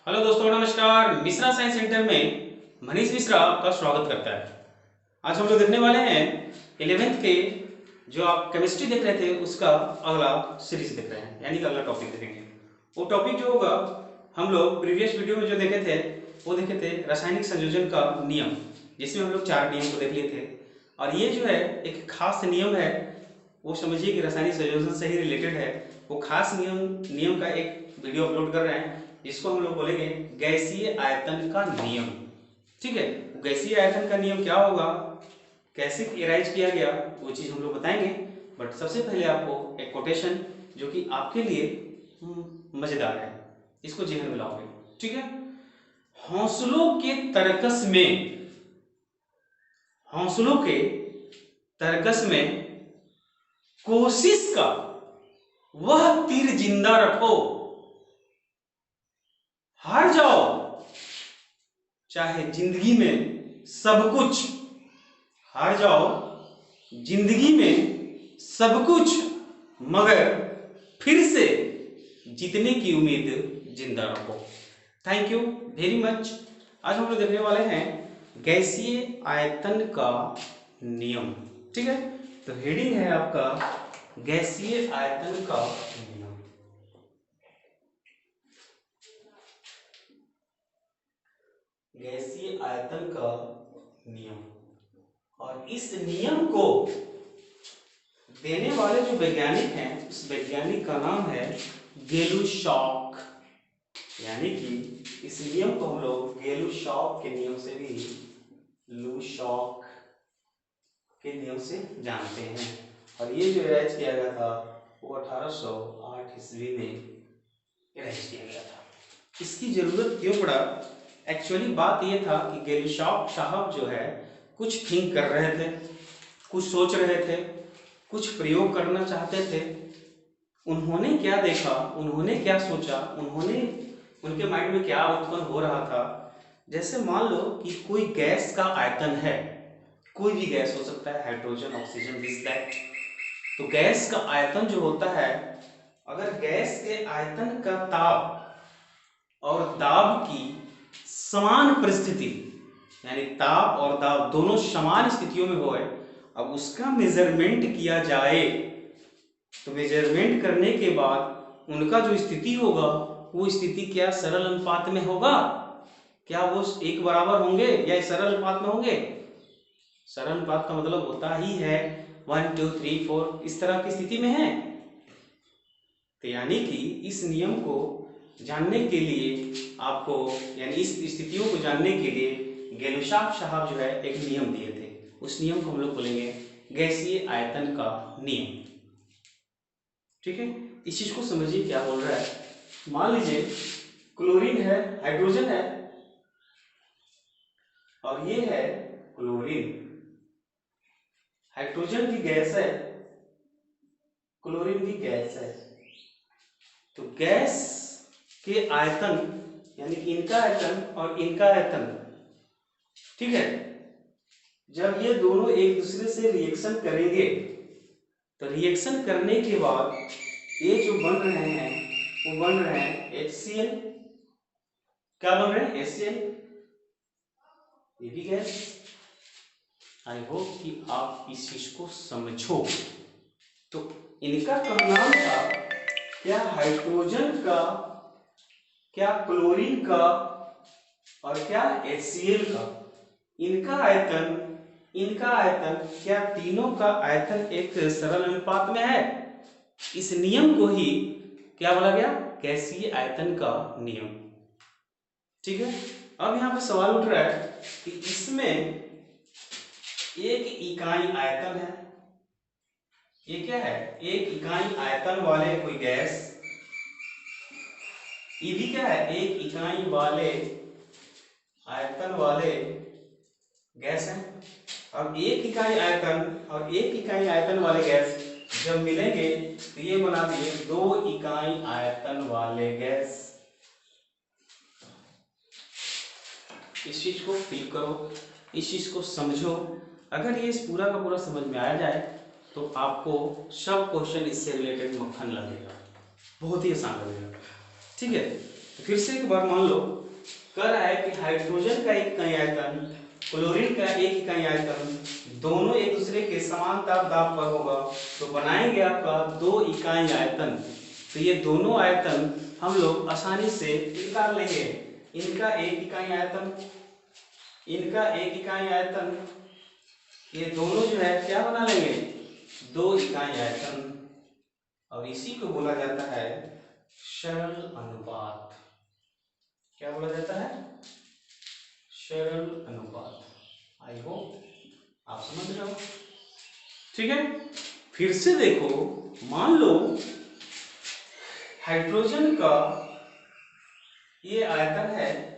Hello दोस्तों, नमस्कार। Mishra science centre में मनीष मिश्रा आपका स्वागत करता है। आज हम लोग देखने वाले हैं 11th के जो आप केमिस्ट्री देख रहे थे उसका अगला सीरीज देख रहे हैं, यानी कि अगला टॉपिक देखेंगे। वो टॉपिक जो होगा, हम लोग प्रीवियस वीडियो में जो देखे थे वो देखे थे रासायनिक संयोजन का नियम, जिसमें हम लोग 4 नियम को देख लिए थे। और ये जो है एक खास नियम है, वो समझिए कि रासायनिक संयोजन से ही रिलेटेड है। वो खास नियम का एक वीडियो अपलोड कर रहे हैं, जिसको हम लोग बोलेंगे गैसीय आयतन का नियम। ठीक है, गैसीय आयतन का नियम क्या होगा, कैसे एराइज किया गया, वो चीज हम लोग बताएंगे। बट सबसे पहले आपको एक कोटेशन जो कि आपके लिए मजेदार है, इसको जेहन में लाओगे। ठीक है, हौसलों के तरकस में, हौसलों के तरकस में कोशिश का वह तीर जिंदा रखो, हार जाओ चाहे जिंदगी में सब कुछ, हार जाओ जिंदगी में सब कुछ, मगर फिर से जीतने की उम्मीद जिंदा रखो। Thank you very much. आज हम लोग देखने वाले हैं गैसीय आयतन का नियम। ठीक है, तो हेडिंग है आपका गैसीय आयतन का नियम। गैसीय आयतन का नियम, और इस नियम को देने वाले जो वैज्ञानिक हैं, उस वैज्ञानिक का नाम है गेलुशॉक। यानी कि इस नियम को हम लोग गेलुशॉक के नियम से भी, लूशॉक के नियम से जानते हैं। और ये जो एराइज किया गया था वो 1808 ईस्वी में एराइज किया गया था। इसकी जरूरत क्यों पड़ा? एक्चुअली बात ये था कि गेलुशॉक साहब जो है कुछ थिंक कर रहे थे, कुछ सोच रहे थे, कुछ प्रयोग करना चाहते थे। उन्होंने क्या देखा, उन्होंने क्या सोचा, उनके माइंड में क्या उत्पन्न हो रहा था। जैसे मान लो कि कोई गैस का आयतन है, कोई भी गैस हो सकता है, हाइड्रोजन, ऑक्सीजन, दिस दैट। तो गैस का आयतन जो होता है, अगर गैस के आयतन का ताप और दाब की समान परिस्थिति, यानी ताप और दाब दोनों समान स्थितियों में होए, अब उसका मेजरमेंट किया जाए, तो मेजरमेंट करने के बाद उनका जो स्थिति होगा, वो स्थिति क्या सरल अनुपात में होगा? क्या वो एक बराबर होंगे या सरल अनुपात में होंगे? सरल अनुपात का मतलब होता ही है 1 2 3 4, इस तरह की स्थिति में है। तो यानी कि इस नियम को जानने के लिए आपको, यानी इस स्थितियों को जानने के लिए गेलुशॉक साहब जो है एक नियम दिए थे। उस नियम को हम लोग बोलेंगे गैसीय आयतन का नियम। ठीक है, इस चीज को समझिए क्या बोल रहा है। मान लीजिए क्लोरीन है, हाइड्रोजन है, और ये है क्लोरीन। हाइड्रोजन भी गैस है, क्लोरीन भी गैस है। तो गैस के आयतन, यानी कि इनका आयतन और इनका आयतन, ठीक है, जब ये दोनों एक दूसरे से रिएक्शन करेंगे, तो रिएक्शन करने के बाद ये जो बन रहे हैं वो बन रहे हैं HCl। क्या बन रहे हैं? HCl। ये भी गैस। आई होप कि आप इस चीज को समझो। तो इनका कहना था, क्या हाइड्रोजन का, क्या क्लोरीन का, और क्या HCl का, इनका आयतन क्या तीनों का आयतन एक सरल अनुपात में है? इस नियम को ही क्या बोला गया? गैसीय आयतन का नियम। ठीक है, अब यहां पे सवाल उठ रहा है कि इसमें एक इकाई आयतन है, ये क्या है? एक इकाई आयतन वाले कोई गैस, ये भी क्या है? एक इकाई वाले आयतन वाले गैस है। अब एक इकाई आयतन और एक इकाई आयतन वाले गैस जब मिलेंगे तो ये बना दिए 2 इकाई आयतन वाले गैस। इस चीज को फील करो, इस चीज को समझो। अगर ये इस पूरा का पूरा समझ में आ जाए तो आपको सब क्वेश्चन इससे रिलेटेड मक्खन लगेगा, बहुत ही आसान लगेगा। ठीक है, फिर से एक बार मान लो, कह रहा है कि हाइड्रोजन का एक इकाई आयतन, क्लोरीन का एक इकाई आयतन, दोनों एक दूसरे के समान दाब पर होगा, तो बनाएंगे आपका 2 इकाई आयतन। तो ये दोनों आयतन हम लोग आसानी से निकाल लेंगे। इनका एक इकाई आयतन, इनका एक इकाई आयतन, ये दोनों जो है क्या बना लेंगे, 2 इकाई आयतन। और इसी को बोला जाता है सरल अनुपात। क्या बोला जाता है, सरल अनुपात। आई होप आप समझ रहे हो, ठीक है। फिर से देखो, मान लो हाइड्रोजन का ये आयतन है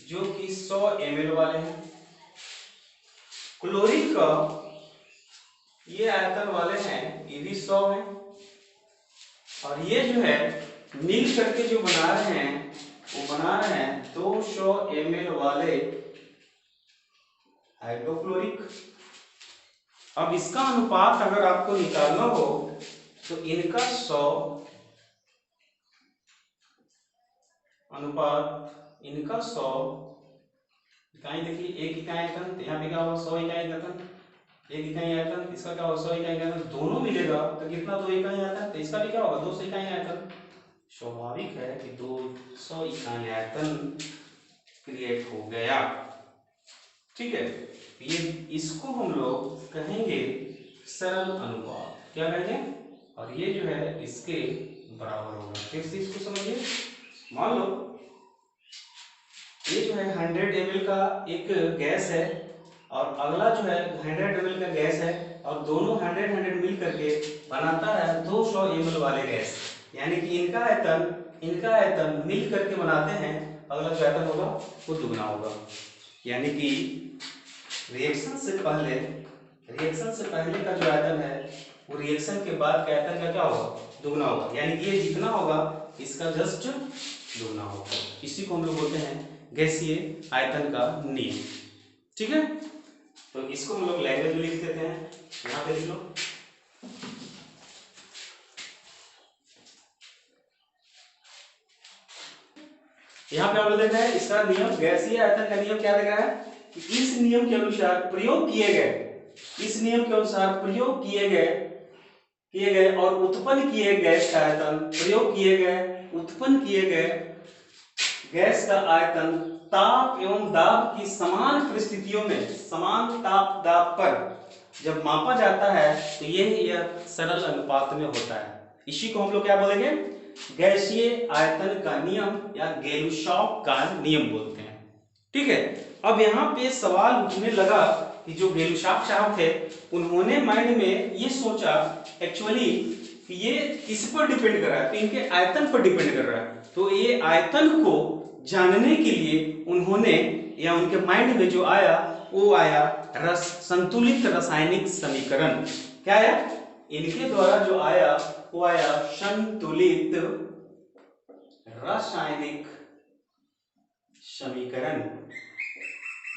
जो कि 100 ml वाले हैं, क्लोरीन का ये आयतन वाले हैं, ये भी 100 है, और ये जो है मिल करके जो बना रहे हैं वो बना रहे हैं 200 ml वाले हाइड्रोक्लोरिक। अब इसका अनुपात अगर आपको निकालना हो तो इनका 100 अनुपात इनका 100 इकाई, देखिए एक इकाई आयतन, यहाँ पे क्या होगा 100 इकाई आयतन, एक इकाई आयतन, इसका क्या होगा 100 इकाई आयतन, दोनों मिलेगा तो कितना 2 इकाई आयतन, तो इसका भी क्या होगा 200 इकाई आयतन। स्वाभाविक है कि 200 इकाई आयतन क्रिएट हो गया, ठीक है। ये इसको हम लोग कहेंगे सरल अनुपात। क्या कहेंगे, और ये जो है इसके बराबर होगा। फिर से इसको समझिए, मान लो ये जो है 100 ml का एक गैस है और अगला जो है 100 ml का गैस है, और दोनों 100 मिल करके बनाता है 200 ml वाले गैस, यानी कि इनका आयतन मिल करके बनाते हैं, अगला जो आयतन होगा वो दुगना होगा। यानी कि रिएक्शन से पहले का जो आयतन है वो रिएक्शन के बाद के आयतन का क्या होगा, दुगना होगा। यानी कि ये जितना होगा इसका जस्ट दुगना होगा। इसी को हम लोग बोलते हैं गैसीय आयतन का नियम, ठीक है। तो इसको हम लोग लैंग्वेज में लिख देते हैं, यहाँ पे लिख लो। यहाँ पे हम लोग देख रहे हैं इसका नियम, गैसीय आयतन का नियम क्या देख रहा है कि इस नियम के अनुसार प्रयोग किए गए और उत्पन्न किए गैस का आयतन, उत्पन्न किए गए गैस का आयतन ताप एवं दाब की समान परिस्थितियों में समान ताप दाब पर जब मापा जाता है तो यह सरल अनुपात में होता है। इसी को हम लोग क्या बोलेंगे, गैसीय आयतन का नियम या गेलुशॉफ का नियम बोलते हैं, ठीक है। अब यहाँ पे सवाल उठने लगा कि जो गेलुशॉफ साहब थे उन्होंने माइंड में ये सोचा एक्चुअली कि ये किस पर डिपेंड कर रहा है, तो इनके आयतन पर डिपेंड कर रहा है। तो ये आयतन को जानने के लिए उन्होंने या उनके माइंड में जो आया वो आया संतुलित रासायनिक समीकरण। क्या आया, इनके द्वारा जो आया वो आया संतुलित रासायनिक समीकरण।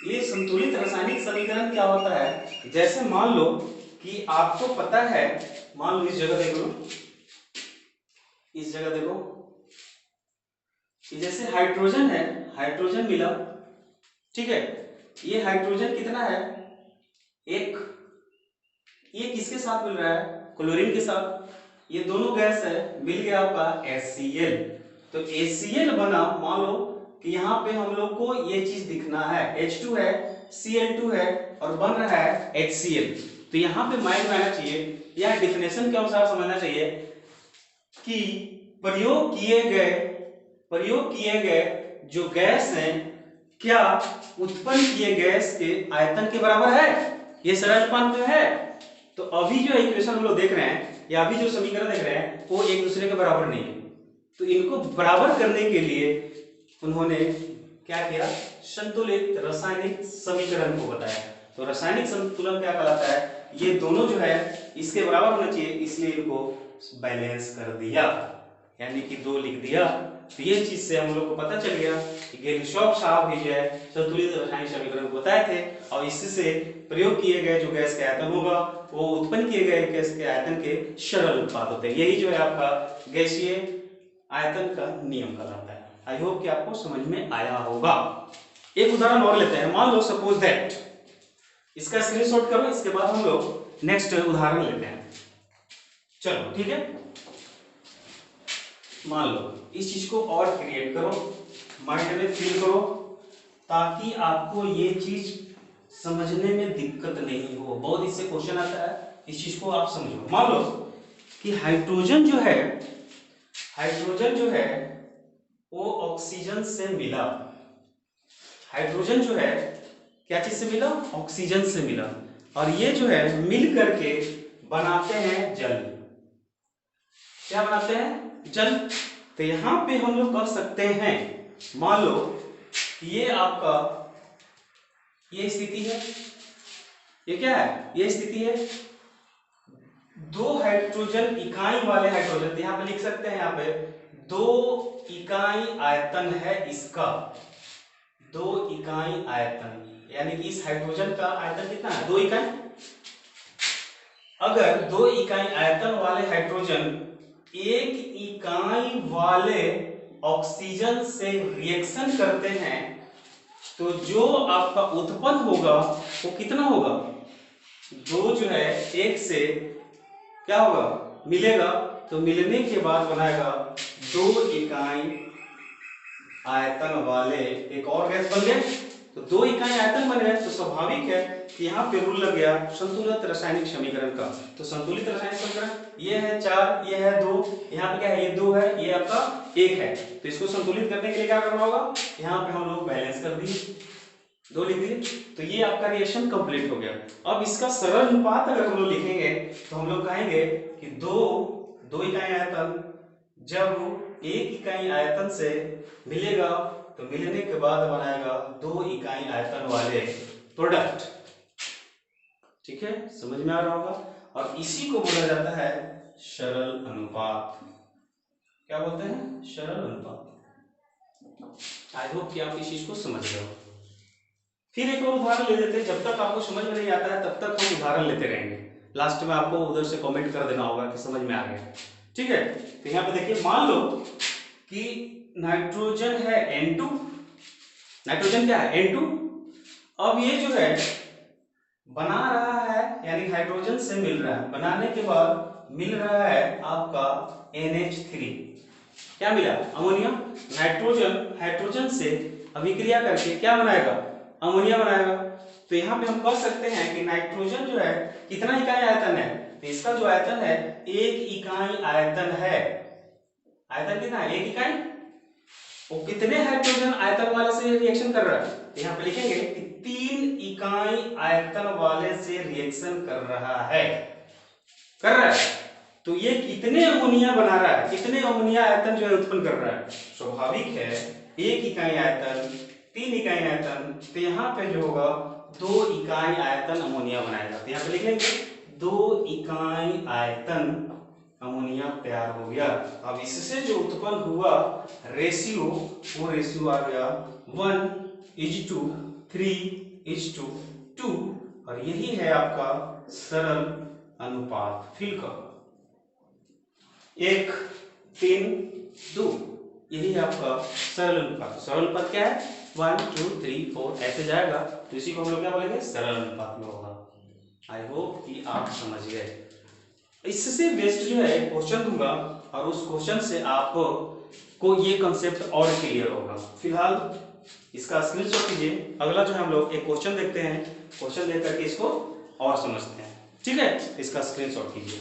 ये संतुलित रासायनिक समीकरण क्या होता है, जैसे मान लो कि आपको पता है, मान लो इस जगह देखो, जैसे हाइड्रोजन है, हाइड्रोजन मिला, ठीक है। ये हाइड्रोजन कितना है, एक, ये किसके साथ मिल रहा है, क्लोरीन के साथ। ये दोनों गैस है, मिल गया आपका HCl। तो HCl बना, मान लो कि यहाँ पे हम लोग को ये चीज दिखना है, H2 है, Cl2 है और बन रहा है HCl। तो यहाँ पे माइंड में आना चाहिए या डिफिनेशन के अनुसार समझना चाहिए कि प्रयोग किए गए जो गैस हैं क्या उत्पन्न किए गैस के आयतन के बराबर है, ये सरल अनुपात में है। तो अभी जो इक्वेशन हम लोग देख रहे हैं या अभी जो समीकरण देख रहे हैं वो एक दूसरे के बराबर नहीं है। तो इनको बराबर करने के लिए उन्होंने क्या किया, संतुलित रासायनिक समीकरण को बताया। तो रासायनिक संतुलन क्या कहलाता है, ये दोनों जो है इसके बराबर होना चाहिए, इसलिए इनको बैलेंस कर दिया, यानी कि 2 लिख दिया। तो ये चीज से हम लोग को पता चल गया कि गेलुशॉफ साहब भी जो है संतुलित रासायनिक समीकरण को बताए थे, और इससे प्रयोग किए गए जो गैस के आयतन होगा वो उत्पन्न किए गए गैस के आयतन के सरल अनुपात होते हैं। यही जो है आपका गैसीय आयतन का नियम कहलाता है। आई होप कि आपको समझ में आया होगा। एक उदाहरण और लेते हैं। मान लो सपोज दैट, इसका स्क्रीनशॉट करो, इसके बाद हम लोग नेक्स्ट उदाहरण लेते हैं। चलो ठीक है, मान लो इस चीज को और क्रिएट करो, माइंड में फील करो, ताकि आपको ये चीज समझने में दिक्कत नहीं हो। बहुत इससे क्वेश्चन आता है, इस चीज को आप समझो। मान लो कि हाइड्रोजन जो है वो ऑक्सीजन से मिला। हाइड्रोजन जो है क्या चीज से मिला? ऑक्सीजन से मिला। और ये जो है मिल करके बनाते हैं जल। क्या बनाते हैं? जल। तो यहां पे हम लोग कर सकते हैं, मान लो ये आपका ये स्थिति है, ये क्या है? ये स्थिति है। दो हाइड्रोजन इकाई वाले हाइड्रोजन, यहां पे लिख सकते हैं, यहां पे 2 इकाई आयतन है इसका। 2 इकाई आयतन, यानी कि इस हाइड्रोजन का आयतन कितना है? 2 इकाई। अगर 2 इकाई आयतन वाले हाइड्रोजन 1 इकाई वाले ऑक्सीजन से रिएक्शन करते हैं, तो जो आपका उत्पन्न होगा वो कितना होगा? 2 जो है 1 से क्या होगा? मिलेगा। तो मिलने के बाद बनाएगा 2 इकाई आयतन वाले एक और गैस बन गए। तो 2 इकाई आयतन बन गए, तो स्वाभाविक है कि यहाँ पे रूल लग गया संतुलित रासायनिक समीकरण का। तो संतुलित रासायनिक समीकरण ये है 4, ये है 2, यहाँ पे क्या है? ये 2 है, ये आपका 1 है। तो इसको संतुलित करने के लिए क्या करना होगा? यहाँ पे हम लोग बैलेंस कर दिए, 2 लिख दिए। तो ये आपका रिएक्शन कंप्लीट हो गया। अब इसका सरल अनुपात अगर हम लोग लिखेंगे तो हम लोग कहेंगे कि 2 इकाई आयतन जब 1 इकाई आयतन से मिलेगा, तो मिलने के बाद बनाएगा 2 इकाई आयतन वाले प्रोडक्ट। ठीक है, समझ में आ रहा होगा। और इसी को बोला जाता है सरल अनुपात। क्या बोलते हैं? सरल अनुपात। आई होप कि आप इस चीज को समझ रहे हो। फिर एक और उदाहरण ले लेते हैं। जब तक आपको समझ में नहीं आता है तब तक हम उदाहरण लेते रहेंगे। लास्ट में आपको उधर से कमेंट कर देना होगा कि समझ में आ गया। ठीक है, तो यहाँ पे देखिए, मान लो कि नाइट्रोजन है N2। नाइट्रोजन क्या है? N2। अब ये जो है बना रहा है, यानी हाइड्रोजन से मिल रहा है, बनाने के बाद मिल रहा है आपका NH3। क्या मिला? अमोनिया। नाइट्रोजन हाइड्रोजन से अभिक्रिया करके क्या बनाएगा? अमोनिया बनाएगा। तो यहाँ पे हम कह सकते हैं कि नाइट्रोजन जो है कितना इकाई आयतन है? तो इसका जो आयतन है 1 इकाई आयतन है। आयतन कितना है? 1 इकाई। वो कितने हाइड्रोजन आयतन वाले से रिएक्शन कर रहा है? तो यहाँ पे लिखेंगे कि 3 इकाई आयतन वाले से रिएक्शन कर रहा है। तो ये कितने अमोनिया बना रहा है? कितने अमोनिया आयतन जो है उत्पन्न कर रहा है? स्वाभाविक है 1 इकाई आयतन, 3 इकाई आयतन। तो यहाँ पे जो होगा 2 इकाई आयतन अमोनिया बनाएगा। तो यहाँ पे लिख लेंगे 2 इकाई आयतन अमोनिया तैयार हो गया। अब इससे जो उत्पन्न हुआ रेशियो, वो रेशियो आ गया 1:3:2। और यही है आपका सरल अनुपात। फिल करो 1:3:2, यही है आपका सरल अनुपात। सरल अनुपात क्या है? 1 2 3 4 ऐसे जाएगा। तो इसी को हम लोग क्या बोलेंगे? सरल अनुपात में होगा। आई होप कि आप समझ गए। इससे बेस्ट जो है क्वेश्चन दूंगा, और उस क्वेश्चन से आपको ये कंसेप्ट और क्लियर होगा। फिलहाल इसका स्क्रीनशॉट कीजिए। अगला जो है हम लोग एक क्वेश्चन देखते हैं, क्वेश्चन देख करके इसको और समझते हैं। ठीक है, इसका स्क्रीनशॉट कीजिए।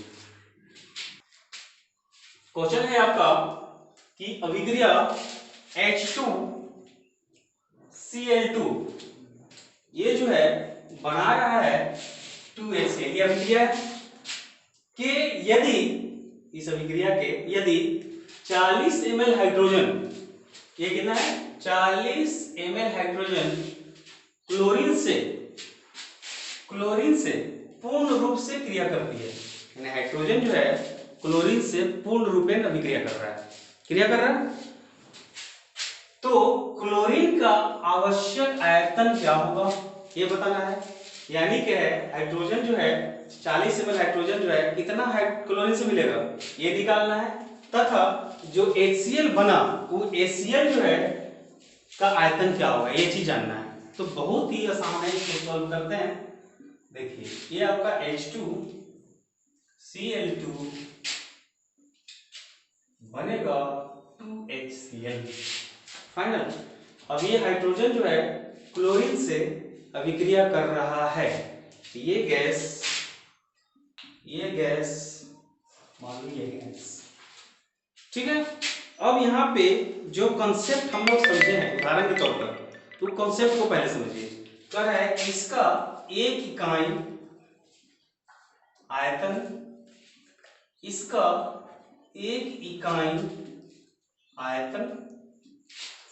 क्वेश्चन है आपका कि अभिक्रिया H2Cl2 ये जो है बना रहा है 2HCl। ये अभिक्रिया कि यदि इस अभिक्रिया के यदि 40 ml हाइड्रोजन, ये कितना है? 40 ml हाइड्रोजन क्लोरीन से पूर्ण रूप से क्रिया करती है, यानी हाइड्रोजन जो है क्लोरीन से पूर्ण रूप में अभिक्रिया कर रहा है, तो क्लोरीन का आवश्यक आयतन क्या होगा ये बताना है। यानी कि हाइड्रोजन जो है 40 ml हाइड्रोजन जो है कितना क्लोरीन से मिलेगा ये निकालना है, तथा जो HCl बना वो HCl जो है का आयतन क्या होगा, ये चीज जानना है। तो बहुत ही आसान है, इसको सॉल्व करते हैं। देखिए ये आपका H2Cl2 बनेगा 2HCl फाइनल। अब ये हाइड्रोजन जो है क्लोरीन से अभिक्रिया कर रहा है, ये गैस मान लो ये गैस, ठीक है। अब यहाँ पे जो कॉन्सेप्ट हम लोग समझे हैं उदाहरण के तौर पर, तो कॉन्सेप्ट को पहले समझिए। क्या है, इसका एक इकाई आयतन, इसका एक इकाई आयतन,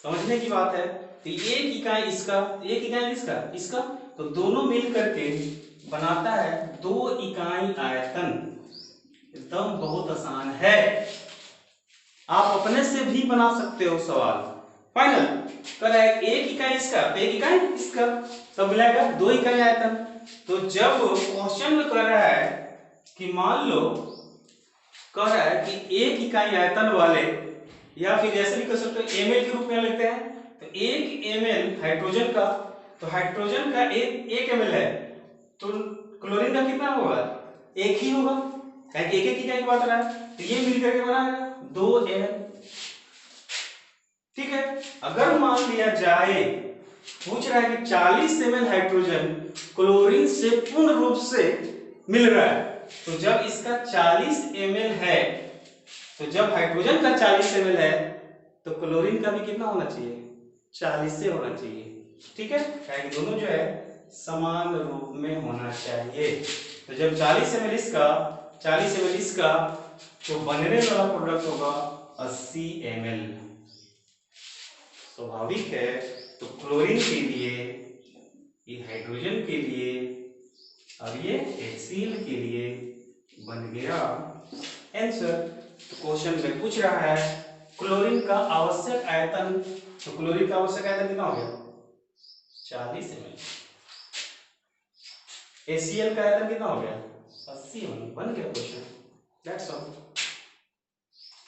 समझने की बात है। तो एक इकाई इसका, एक इकाई इसका, तो दोनों मिल करके बनाता है 2 इकाई आयतन। एकदम बहुत आसान है, आप अपने से भी बना सकते हो सवाल। फाइनल कर रहा है एक इकाई इसका, तो एक इकाई इसका, तब मिलाएगा 2 इकाई आयतन। तो जब क्वेश्चन में कर रहा है कि मान लो कह रहा है कि एक इकाई आयतन वाले, या फिर ऐसे भी कर सकते हो ml के रूप में लिखते हैं, तो 1 ml हाइड्रोजन का, तो हाइड्रोजन का एक ml है, तो क्लोरीन का कितना होगा, एक ही होगा, एक इकाई की बात रहा है, तो ये मिल करके बनाएगा 2 ml, ठीक है। अगर मान लिया जाए, पूछ रहा है कि 40 ml हाइड्रोजन क्लोरीन से पूर्ण रूप से मिल रहा है, तो जब इसका 40 ml है, तो जब हाइड्रोजन का 40 ml है, तो क्लोरीन का भी कितना होना चाहिए, 40 से होना चाहिए, ठीक है। क्योंकि दोनों जो है समान रूप में होना चाहिए। तो जब 40 ml इसका, 40 ml इसका, तो बनने वाला प्रोडक्ट होगा 80 ml। स्वाभाविक है, तो क्लोरीन के लिए, ये हाइड्रोजन के लिए, अब ये HCl के लिए बन गया आंसर। तो क्वेश्चन में पूछ रहा है क्लोरीन का आवश्यक आयतन, तो क्लोरीन का आवश्यक आयतन कितना हो गया, 40 ml। HCl का आयतन कितना हो गया, 80 ml। बन गया क्वेश्चन, दैट्स ऑल।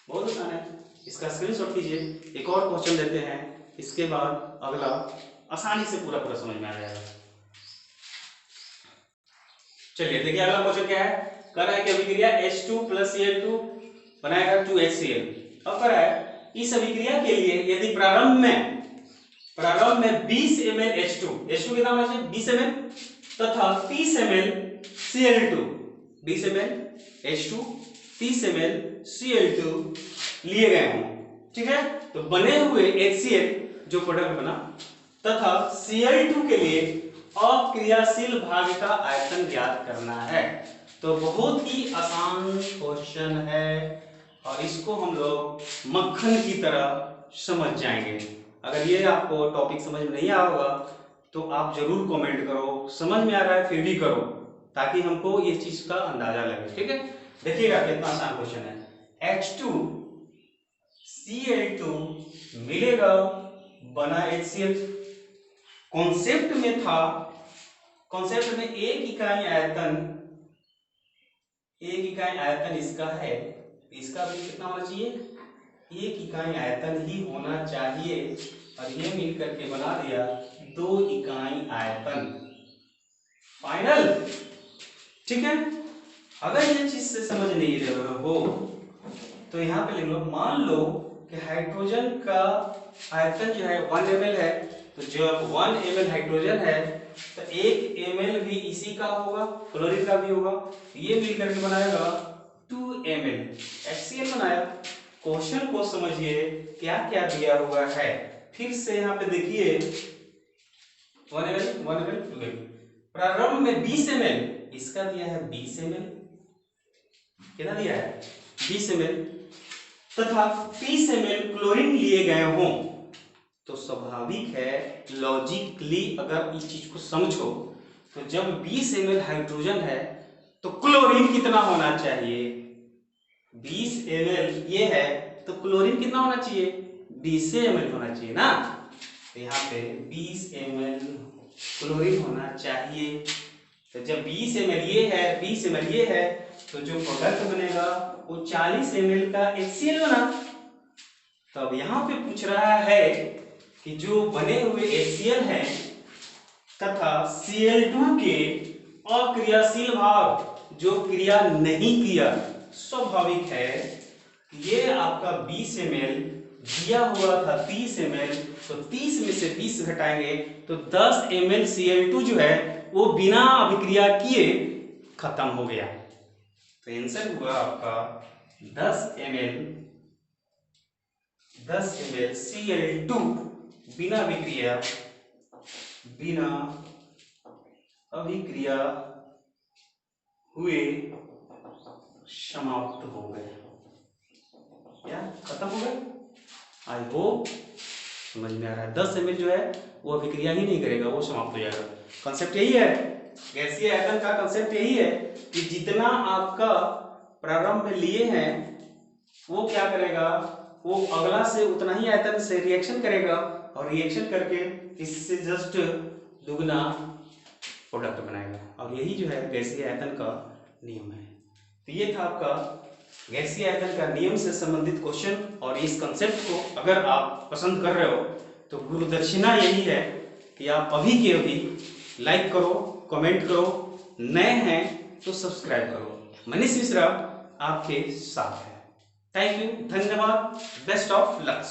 बहुत आसान है, इसका स्क्रीनशॉट कीजिए। एक और क्वेश्चन देते हैं, इसके बाद अगला आसानी से पूरा समझ में आ जाएगा। चलिए देखिए अगला क्वेश्चन क्या है, कह रहा है कि अभिक्रिया H2 + Cl2 बनाएगा 2HCl। अब कह रहा है इस अभिक्रिया के लिए यदि प्रारंभ में 20 ml H2 कितना होना चाहिए, 20 ml, तथा 30 ml Cl2, 20 ml H2 30 ml Cl2 लिए गए हों, ठीक है। तो बने हुए HCl जो प्रोडक्ट बना तथा Cl2 के लिए अक्रियाशील भाग का आयतन ज्ञात करना है। तो बहुत ही आसान क्वेश्चन है और इसको हम लोग मक्खन की तरह समझ जाएंगे। अगर ये आपको टॉपिक समझ में नहीं आया होगा तो आप जरूर कमेंट करो, समझ में आ रहा है फिर भी करो, ताकि हमको ये चीज का अंदाजा लगे, ठीक है। देखिएगा कितना आसान क्वेश्चन है। H2Cl2 मिलेगा, बना HCl। कॉन्सेप्ट में एक इकाई आयतन इसका है, इसका भी कितना होना चाहिए, एक इकाई आयतन ही होना चाहिए, और ये मिल करके बना दिया 2 इकाई आयतन। फाइनल, ठीक है। अगर ये चीज से समझ नहीं रहे हो तो यहाँ पे लिख लो, मान लो कि हाइड्रोजन का आयतन जो है 1 ml है, तो जब 1 ml हाइड्रोजन है तो 1 ml भी इसी का होगा, क्लोरीन का भी होगा, ये मिल करके बनाएगा 2 ml HCl बनाया। क्वेश्चन को समझिए क्या क्या दिया हुआ है, फिर से यहाँ पे देखिए 1 ml प्रारंभ में 20 ml, इसका दिया है 20 ml, कितना दिया है 20 ml, तथा 30 ml क्लोरीन लिए गए हों, तो स्वाभाविक है, लॉजिकली अगर इस चीज को समझो तो जब 20 ml हाइड्रोजन है तो क्लोरीन कितना होना चाहिए, 20 ml ये है तो क्लोरीन कितना होना चाहिए, 20 ml होना चाहिए ना। तो यहाँ पे 20 ml क्लोरीन होना चाहिए। तो जब 20 ml ये है, 20 ml ये है, तो जो प्रोडक्ट बनेगा वो 40 ml का HCl बना, अब यहाँ पे पूछ रहा है कि जो बने हुए HCl हैं तथा Cl2 के अक्रियाशील भाग जो क्रिया नहीं किया, स्वाभाविक है ये आपका 20 ml दिया हुआ था 30 ml, तो 30 में से 20 घटाएंगे तो 10 ml Cl2 जो है वो बिना अभिक्रिया किए खत्म हो गया। तो आंसर हुआ आपका 10 ml Cl2 बिना अभिक्रिया हुए समाप्त हो गए, क्या खत्म हो गए। आई होप समझ में आ रहा है। 10 ml जो है वो अभिक्रिया ही नहीं करेगा, वो समाप्त हो जाएगा। कंसेप्ट यही है, गैसीय आयतन का कंसेप्ट यही है कि जितना आपका प्रारंभ में लिए हैं वो क्या करेगा, वो अगला से उतना ही आयतन से रिएक्शन करेगा और रिएक्शन करके इससे जस्ट दुगना प्रोडक्ट बनाएगा। और यही जो है गैसीय आयतन का नियम है। तो ये था आपका गैसीय आयतन का नियम से संबंधित क्वेश्चन। और इस कंसेप्ट को अगर आप पसंद कर रहे हो तो गुरु दक्षिणा यही है कि आप अभी के अभी लाइक करो, कमेंट करो, नए हैं तो सब्सक्राइब करो। मनीष मिश्रा आपके साथ है। थैंक यू, धन्यवाद, बेस्ट ऑफ लक।